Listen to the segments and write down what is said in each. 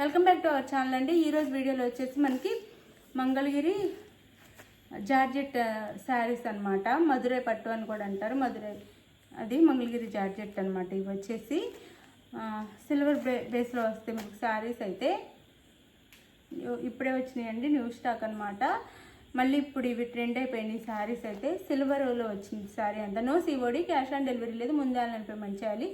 Welcome back to our channel అండి. ఈరోజు వీడియోలో వచ్చేసి మనకి మంగళగిరి జార్జెట్ శారీస్ అనమాట. మధురై పట్టు అని కూడా అంటారు. మధురై అది మంగళగిరి జార్జెట్ అనమాట. ఇవి వచ్చేసి సిల్వర్ బేస్లో వస్తాయి మీకు శారీస్. అయితే ఇప్పుడే వచ్చినాయండి, న్యూ స్టాక్ అనమాట. మళ్ళీ ఇప్పుడు ఇవి ట్రెండ్ అయిపోయినాయి శారీస్. అయితే సిల్వర్లో వచ్చింది శారీ అంతా. No COD, cash on delivery లేదు. ముందే ఆన్లైన్ పేమెంట్ చేయాలి.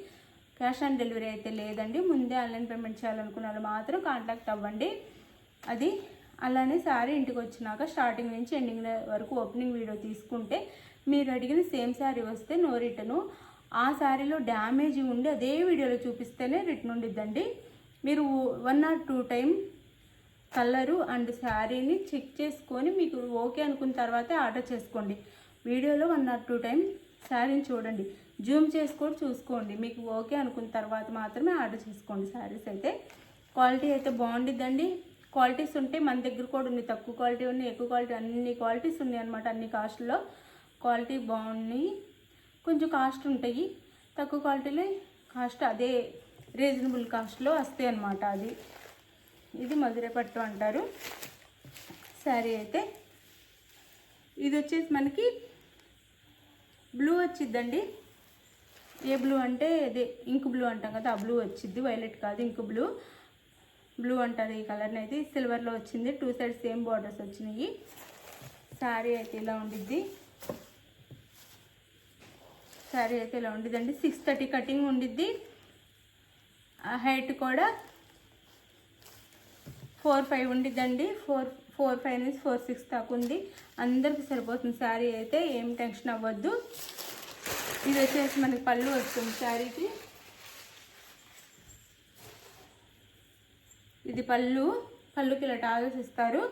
క్యాష్ ఆన్ డెలివరీ అయితే లేదండి. ముందే ఆన్లైన్ పేమెంట్ చేయాలనుకున్న వాళ్ళు మాత్రం కాంటాక్ట్ అవ్వండి. అది అలానే శారీ ఇంటికి వచ్చినాక స్టార్టింగ్ నుంచి ఎండింగ్ వరకు ఓపెనింగ్ వీడియో తీసుకుంటే మీరు అడిగిన సేమ్ శారీ వస్తే నో రిటర్ను. ఆ శారీలో డ్యామేజ్ ఉండి అదే వీడియోలో చూపిస్తేనే రిటర్న్ ఉండిద్దండి. మీరు 1 or 2 టైం కలరు అండ్ శారీని చెక్ చేసుకొని మీకు ఓకే అనుకున్న తర్వాతే ఆర్డర్ చేసుకోండి. వీడియోలో 1 or 2 టైం శారీని చూడండి, జూమ్ చేసుకొని చూసుకోండి. మీకు ఓకే అనుకున్న తర్వాత మాత్రమే ఆర్డర్ చేసుకోండి. శారీస్ అయితే క్వాలిటీ అయితే బాగుండిద్దండి. క్వాలిటీస్ ఉంటాయి, మన దగ్గర కూడా ఉన్నాయి. తక్కువ క్వాలిటీ ఉన్నాయి, ఎక్కువ క్వాలిటీ, అన్ని క్వాలిటీస్ ఉన్నాయి అనమాట. అన్ని కాస్ట్లో క్వాలిటీ బాగున్నాయి. కొంచెం కాస్ట్ ఉంటాయి, తక్కువ క్వాలిటీలో కాస్ట్ అదే రీజనబుల్ కాస్ట్లో వస్తాయి అన్నమాట. ఇది మధురై పట్టు అంటారు శారీ. అయితే ఇది వచ్చేసి మనకి బ్లూ వచ్చిద్దండి. ఏ బ్లూ అంటే ఇదే ఇంక్ బ్లూ అంటాం కదా, ఆ బ్లూ వచ్చిద్ది. వైలెట్ కాదు, ఇంక్ బ్లూ అంటారు ఈ కలర్ని. అయితే సిల్వర్లో వచ్చింది. 2 సైడ్స్ సేమ్ బార్డర్స్ వచ్చినాయి. శారీ అయితే ఇలా ఉండిద్ది. శారీ అయితే ఇలా ఉండిద్దండి. 630 కటింగ్ ఉండిద్ది. హైట్ కూడా 4'5" ఉండిద్దండి. 4'5" నుంచి 4'6" దాకా ఉంది. అందరికి సరిపోతుంది శారీ అయితే, ఏం టెన్షన్ అవ్వద్దు. ఇది వచ్చేసి మనకి పళ్ళు వస్తుంది శారీకి. ఇది పళ్ళుకి ఇలా టాజెస్ ఇస్తారు.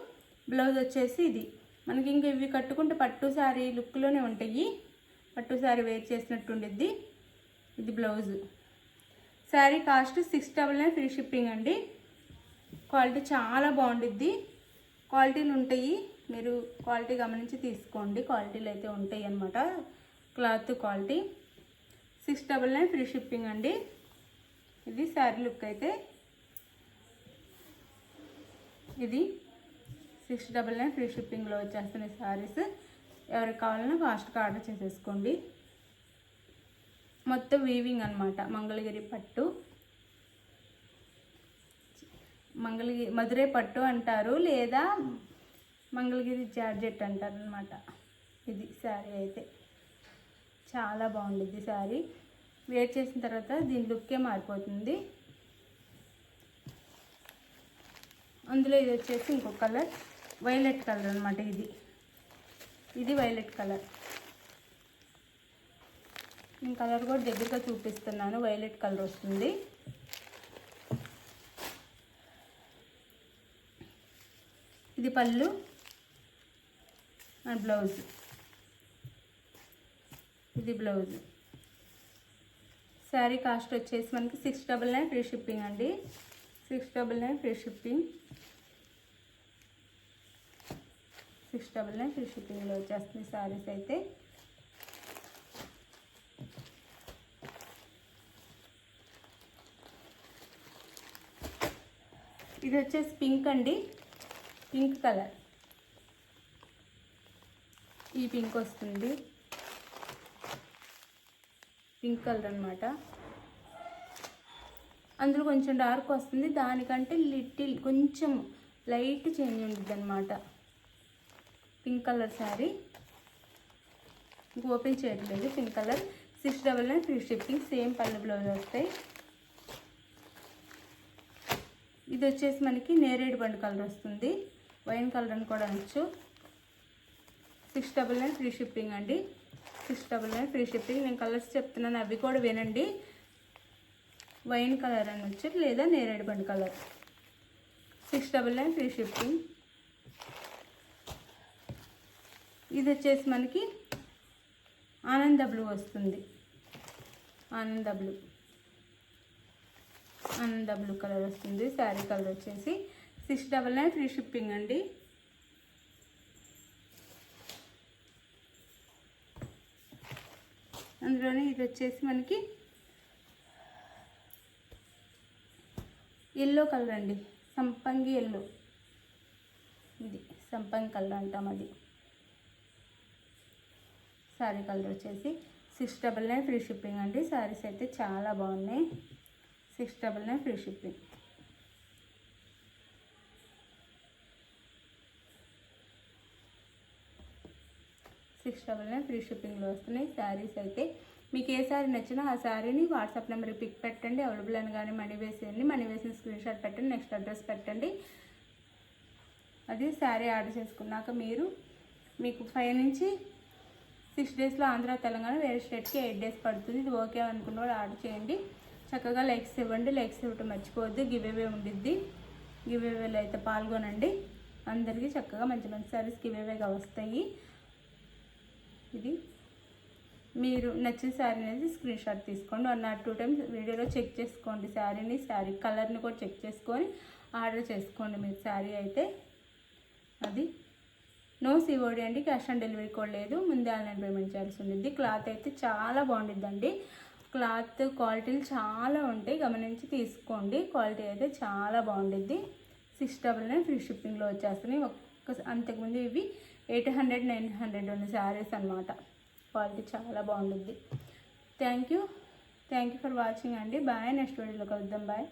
బ్లౌజ్ వచ్చేసి ఇది మనకి. ఇంక ఇవి కట్టుకుంటే పట్టు శారీ లుక్లోనే ఉంటాయి. పట్టు శారీ వేర్ చేసినట్టు ఉండిద్ది. ఇది blouse. Sari cost 699 free shipping అండి. క్వాలిటీ చాలా బాగుండిద్ది. క్వాలిటీలు ఉంటాయి, మీరు క్వాలిటీ గమనించి తీసుకోండి. క్వాలిటీలు అయితే ఉంటాయి అన్నమాట. Cloth quality. 699 ఫ్రీ షిప్పింగ్ అండి. ఇది శారీ లుక్ అయితే. ఇది 699 ఫ్రీ షిప్పింగ్లో వచ్చేస్తున్నాయి శారీస్. ఎవరికి కావాలన్నా ఫాస్ట్గా ఆర్డర్ చేసేసుకోండి. మొత్తం వీవింగ్ అనమాట. మంగళగిరి పట్టు, మధురై పట్టు అంటారు, లేదా మంగళగిరి జార్జెట్ అంటారు అనమాట. ఇది శారీ అయితే చాలా బాగుంటుంది. శారీ వేర్ చేసిన తర్వాత దీని లుక్కే మారిపోతుంది. అందులో ఇది వచ్చేసి ఇంకొక కలర్, వైలెట్ కలర్ అనమాట. ఇది వైలెట్ కలర్. నేను కలర్ కూడా దగ్గరగా చూపిస్తున్నాను. వైలెట్ కలర్ వస్తుంది. ఇది పళ్ళు అండ్ బ్లౌజ్. ఇది బ్లౌజ్. శారీ కాస్ట్ వచ్చేసి మనకి 699 ఫ్రీ షిప్పింగ్ అండి. 699 ఫ్రీ షిప్పింగ్. 699 ఫ్రీ షిప్పింగ్లో వచ్చేస్తుంది శారీస్ అయితే. ఇది వచ్చేసి పింక్ అండి, పింక్ కలర్. ఈ పింక్ వస్తుంది, పింక్ కలర్ అనమాట. అందులో కొంచెం డార్క్ వస్తుంది, దానికంటే లిటిల్ కొంచెం లైట్ చేంజ్ ఉంటుంది అనమాట. Pink colour sari. ఓపెన్ చేయట్లేదు. Pink colour. 699 free shipping. Same పళ్ళు బ్లౌజ్ వస్తాయి. ఇది వచ్చేసి మనకి నేరేడు బండు కలర్ వస్తుంది. వైన్ కలర్ అని కూడా అనొచ్చు. 699 ఫ్రీ షిప్పింగ్ అండి. 699 ఫ్రీ షిప్పింగ్. నేను కలర్స్ చెప్తున్నాను, అవి కూడా వినండి. వైన్ కలర్ అనొచ్చు, లేదా నేరేడు బండు కలర్. 699 free shipping. ఇది వచ్చేసి మనకి ఆనంద బ్లూ వస్తుంది. ఆనంద బ్లూ కలర్ వస్తుంది. శారీ కలర్ వచ్చేసి 699 ఫ్రీ షిప్పింగ్ అండి. అందులోనే ఇది వచ్చేసి మనకి ఎల్లో కలర్ అండి. సంపంగి ఎల్లు, ఇది సంపంగి కలర్ అంటాం. అది శారీ కలర్ వచ్చేసి 699 ఫ్రీ షిప్పింగ్ అండి. శారీస్ అయితే చాలా బాగున్నాయి. 699 ఫ్రీ షిప్పింగ్. ఫ్రీ షిప్పింగ్లో వస్తున్నాయి శారీస్ అయితే. మీకు ఏ శారీ నచ్చినా ఆ శారీని వాట్సాప్ నెంబర్కి పిక్ పెట్టండి. అవైలబుల్ అని కానీ మనీ వేసేయండి. మనీ వేసిన స్క్రీన్ షాట్ పెట్టండి, నెక్స్ట్ అడ్రస్ పెట్టండి. అది శారీ ఆర్డర్ చేసుకున్నాక మీకు 5 నుంచి 6 డేస్లో ఆంధ్ర తెలంగాణ వేరే స్టేట్కి 8 డేస్ పడుతుంది. ఇది ఓకే అనుకున్న వాళ్ళు ఆర్డర్ చేయండి. చక్కగా లైక్స్ ఇవ్వండి. లైక్స్ ఇవ్వటం మర్చిపోవద్దు. గివ్ అవే ఉండిద్ది. గివ్ అవేలో అయితే పాల్గొనండి. అందరికీ చక్కగా మంచి మంచి శారీస్ గివ్ అవేగా వస్తాయి. ఇది మీరు నచ్చిన శారీ అనేది స్క్రీన్ షాట్ తీసుకోండి. 1 or 2 టైమ్స్ వీడియోలో చెక్ చేసుకోండి. శారీని, శారీ కలర్ని కూడా చెక్ చేసుకొని ఆర్డర్ చేసుకోండి మీరు శారీ అయితే. అది నో సిఓడి అండి, క్యాష్ ఆన్ డెలివరీ కూడా లేదు. ముందే ఆన్లైన్ పేమెంట్ చేయాల్సి ఉంటుంది. క్లాత్ అయితే చాలా బాగుండిద్దండి. క్లాత్ క్వాలిటీలు చాలా ఉంటాయి, గమనించి తీసుకోండి. క్వాలిటీ అయితే చాలా బాగుండిద్ది. 699 ఫ్రీ షిప్పింగ్లో వచ్చేస్తున్నాయి. అంతకుముందు ఇవి 800, 900 ఉన్న శారీస్ అనమాట. క్వాలిటీ చాలా బాగుంటుంది. థ్యాంక్ యూ ఫర్ వాచింగ్ అండి. బాయ్. నెక్స్ట్ వీడియోలో కలుద్దాం. బాయ్.